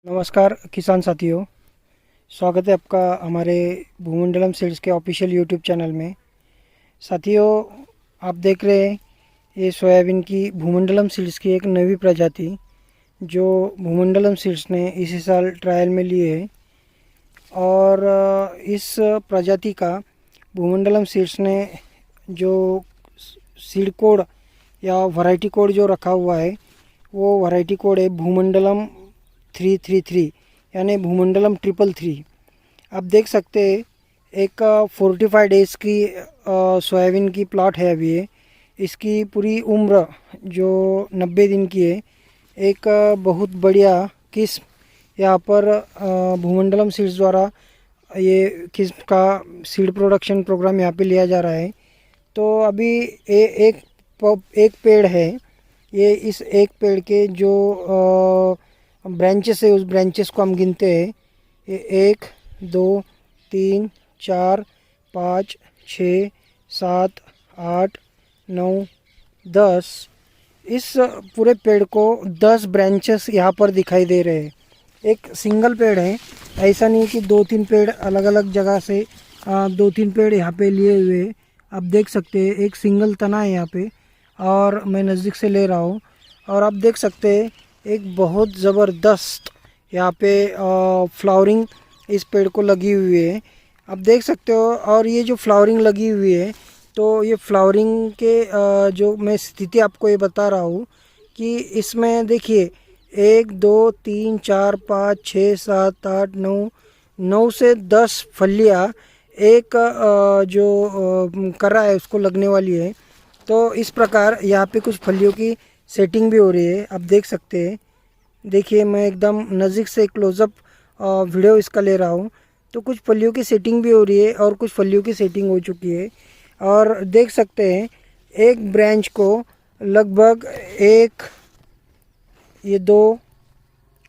नमस्कार किसान साथियों, स्वागत है आपका हमारे भूमंडलम सीड्स के ऑफिशियल यूट्यूब चैनल में। साथियों, आप देख रहे हैं ये सोयाबीन की भूमंडलम सीड्स की एक नई प्रजाति जो भूमंडलम सीड्स ने इसी साल ट्रायल में लिए है। और इस प्रजाति का भूमंडलम सीड्स ने जो सीड कोड या वैरायटी कोड जो रखा हुआ है वो वैरायटी कोड है भूमंडलम 333 यानी भूमंडलम 333। आप देख सकते हैं एक 45 डेज़ की सोयाबीन की प्लॉट है अभी ये। इसकी पूरी उम्र जो 90 दिन की है। एक बहुत बढ़िया किस्म यहाँ पर भूमंडलम सीड्स द्वारा ये किस्म का सीड प्रोडक्शन प्रोग्राम यहाँ पे लिया जा रहा है। तो अभी एक पेड़ है, ये इस एक पेड़ के जो ब्रांचेस है उस ब्रांचेस को हम गिनते हैं। ये 1 2 3 4 5 6 7 8 9 10, इस पूरे पेड़ को 10 ब्रांचेस यहाँ पर दिखाई दे रहे हैं। एक सिंगल पेड़ है, ऐसा नहीं कि 2-3 पेड़ अलग अलग जगह से 2-3 पेड़ यहाँ पे लिए हुए। आप देख सकते हैं एक सिंगल तना है यहाँ पे, और मैं नज़दीक से ले रहा हूँ। और आप देख सकते हैं एक बहुत ज़बरदस्त यहाँ पे फ्लावरिंग इस पेड़ को लगी हुई है, आप देख सकते हो। और ये जो फ्लावरिंग लगी हुई है, तो ये फ्लावरिंग के जो मैं स्थिति आपको ये बता रहा हूँ कि इसमें देखिए 1 2 3 4 5 6 7 8 9 से 10 फलियाँ एक जो कर रहा है उसको लगने वाली है। तो इस प्रकार यहाँ पे कुछ फलियों की सेटिंग भी हो रही है, आप देख सकते हैं। देखिए मैं एकदम नज़दीक से क्लोज़अप वीडियो इसका ले रहा हूँ। तो कुछ फलियों की सेटिंग भी हो रही है और कुछ फलियों की सेटिंग हो चुकी है। और देख सकते हैं एक ब्रांच को लगभग 1, ये 2,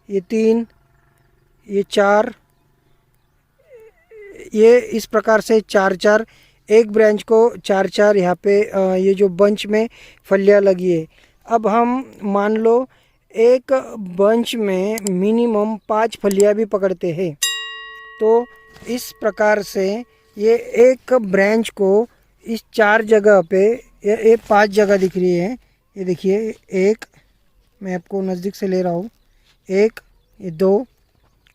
ये 3, ये 4, ये इस प्रकार से 4-4, एक ब्रांच को 4-4 यहाँ पे ये जो बंच में फलियाँ लगी है। अब हम मान लो एक बंच में मिनिमम 5 फलियाँ भी पकड़ते हैं, तो इस प्रकार से ये एक ब्रांच को इस 4 जगह पे ये 5 जगह दिख रही है। ये देखिए एक, मैं आपको नज़दीक से ले रहा हूँ, 1, ये 2,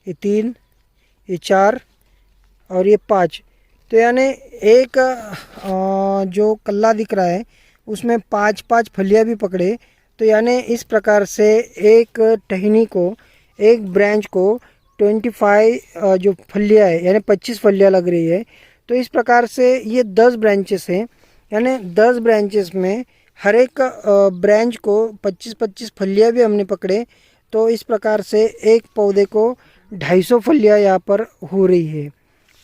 ये 3, ये 4 और ये 5। तो यानी एक जो कल्ला दिख रहा है उसमें 5-5 फलियाँ भी पकड़े। तो यानी इस प्रकार से एक टहनी को, एक ब्रांच को 25 जो फलियाँ है यानी 25 फलियाँ लग रही है। तो इस प्रकार से ये 10 ब्रांचेस हैं, यानी 10 ब्रांचेस में हर एक ब्रांच को 25-25 फलियाँ भी हमने पकड़े। तो इस प्रकार से एक पौधे को 250 फलियाँ यहाँ पर हो रही है।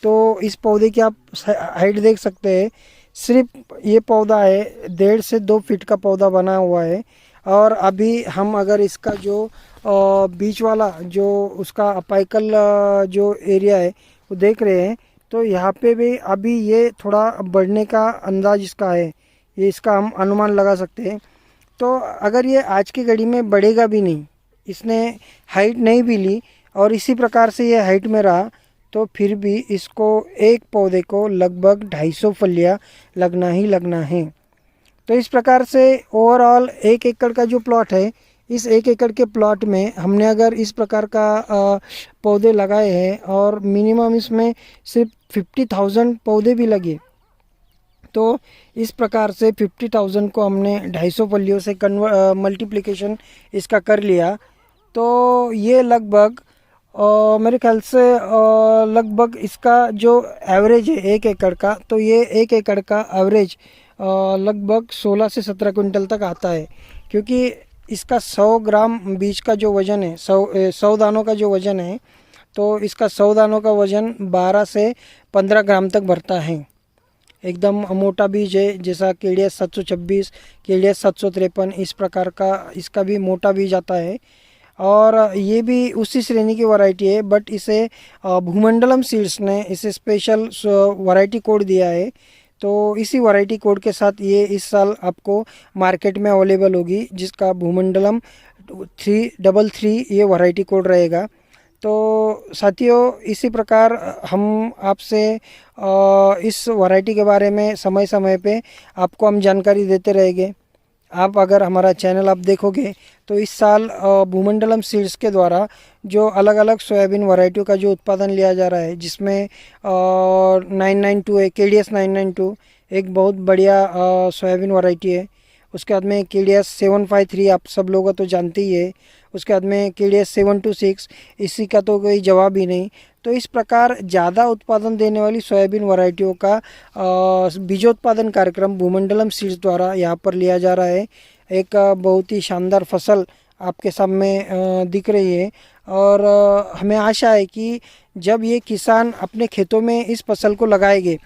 तो इस पौधे की आप हाइट देख सकते हैं, सिर्फ ये पौधा है 1.5 से 2 फीट का पौधा बना हुआ है। और अभी हम अगर इसका जो बीच वाला जो उसका अपाइकल जो एरिया है वो देख रहे हैं, तो यहाँ पे भी अभी ये थोड़ा बढ़ने का अंदाज इसका है, ये इसका हम अनुमान लगा सकते हैं। तो अगर ये आज की घड़ी में बढ़ेगा भी नहीं, इसने हाइट नहीं भी ली और इसी प्रकार से ये हाइट में रहा, तो फिर भी इसको एक पौधे को लगभग 250 फलियाँ लगना ही लगना है। तो इस प्रकार से ओवरऑल 1 एकड़ का जो प्लॉट है, इस 1 एकड़ के प्लॉट में हमने अगर इस प्रकार का पौधे लगाए हैं और मिनिमम इसमें सिर्फ 50,000 पौधे भी लगे, तो इस प्रकार से 50,000 को हमने 250 फलियों से मल्टीप्लिकेशन इसका कर लिया। तो ये लगभग मेरे ख्याल से लगभग इसका जो एवरेज है 1 एकड़ का, तो ये 1 एकड़ का एवरेज लगभग 16 से 17 क्विंटल तक आता है। क्योंकि इसका 100 ग्राम बीज का जो वज़न है, 100 दानों का जो वज़न है, तो इसका 100 दानों का वज़न 12 से 15 ग्राम तक भरता है। एकदम मोटा बीज है, जैसा केडिया 726, केडिया 753, इस प्रकार का इसका भी मोटा बीज आता है। और ये भी उसी श्रेणी की वैरायटी है, बट इसे भूमंडलम सीड्स ने इसे स्पेशल वैरायटी कोड दिया है। तो इसी वैरायटी कोड के साथ ये इस साल आपको मार्केट में अवेलेबल होगी, जिसका भूमंडलम 333 ये वैरायटी कोड रहेगा। तो साथियों इसी प्रकार हम आपसे इस वैरायटी के बारे में समय समय पे आपको हम जानकारी देते रहेंगे। आप अगर हमारा चैनल आप देखोगे तो इस साल भूमंडलम सीड्स के द्वारा जो अलग अलग सोयाबीन वैरायटियों का जो उत्पादन लिया जा रहा है, जिसमें 992 है, KDS 992 एक बहुत बढ़िया सोयाबीन वैरायटी है। उसके बाद में KDS 753 आप सब लोग तो जानते ही है। उसके बाद में KDS 726, इसी का तो कोई जवाब ही नहीं। तो इस प्रकार ज़्यादा उत्पादन देने वाली सोयाबीन वैरायटियों का बीजोत्पादन कार्यक्रम भूमंडलम सीड्स द्वारा यहाँ पर लिया जा रहा है। एक बहुत ही शानदार फसल आपके सामने दिख रही है और हमें आशा है कि जब ये किसान अपने खेतों में इस फसल को लगाएंगे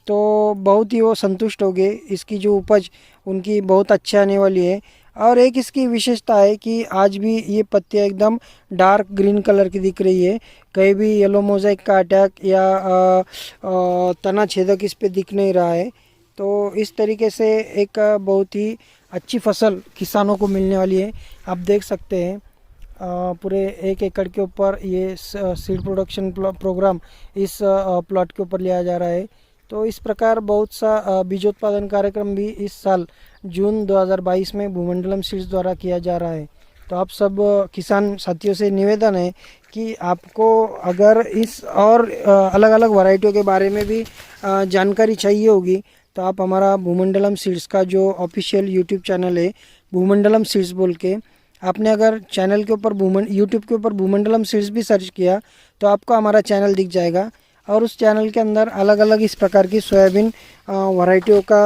तो बहुत ही वो संतुष्ट होंगे। इसकी जो उपज उनकी बहुत अच्छी आने वाली है। और एक इसकी विशेषता है कि आज भी ये पत्तियाँ एकदम डार्क ग्रीन कलर की दिख रही है। कहीं भी येलो मोज़ेक का अटैक या तना छेदक इस पे दिख नहीं रहा है। तो इस तरीके से एक बहुत ही अच्छी फसल किसानों को मिलने वाली है। आप देख सकते हैं पूरे 1 एकड़ के ऊपर ये सीड प्रोडक्शन प्रोग्राम इस प्लॉट के ऊपर लिया जा रहा है। तो इस प्रकार बहुत सा बीजोत्पादन कार्यक्रम भी इस साल जून 2022 में भूमंडलम सीड्स द्वारा किया जा रहा है। तो आप सब किसान साथियों से निवेदन है कि आपको अगर इस और अलग अलग वैरायटियों के बारे में भी जानकारी चाहिए होगी तो आप हमारा भूमंडलम सीड्स का जो ऑफिशियल यूट्यूब चैनल है भूमंडलम सीड्स बोल के, आपने अगर चैनल के ऊपर यूट्यूब के ऊपर भूमंडलम सीड्स भी सर्च किया तो आपको हमारा चैनल दिख जाएगा। और उस चैनल के अंदर अलग अलग इस प्रकार की सोयाबीन वैरायटियों का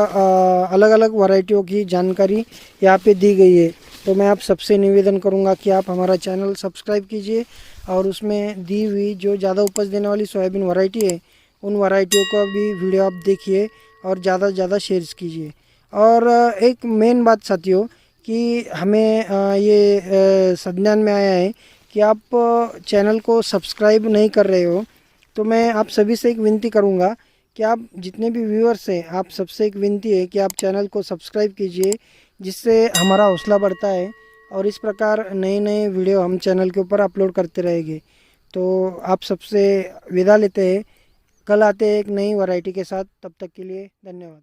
अलग अलग वैरायटियों की जानकारी यहाँ पे दी गई है। तो मैं आप सबसे निवेदन करूँगा कि आप हमारा चैनल सब्सक्राइब कीजिए और उसमें दी हुई जो ज़्यादा उपज देने वाली सोयाबीन वैरायटी है उन वैरायटियों का भी वीडियो आप देखिए और ज़्यादा से ज़्यादा शेयर कीजिए। और एक मेन बात साथियों कि हमें ये संज्ञान में आया है कि आप चैनल को सब्सक्राइब नहीं कर रहे हो। तो मैं आप सभी से एक विनती करूंगा कि आप जितने भी व्यूअर्स हैं आप सबसे एक विनती है कि आप चैनल को सब्सक्राइब कीजिए, जिससे हमारा हौसला बढ़ता है और इस प्रकार नए नए वीडियो हम चैनल के ऊपर अपलोड करते रहेंगे। तो आप सबसे विदा लेते हैं, कल आते हैं एक नई वैरायटी के साथ। तब तक के लिए धन्यवाद।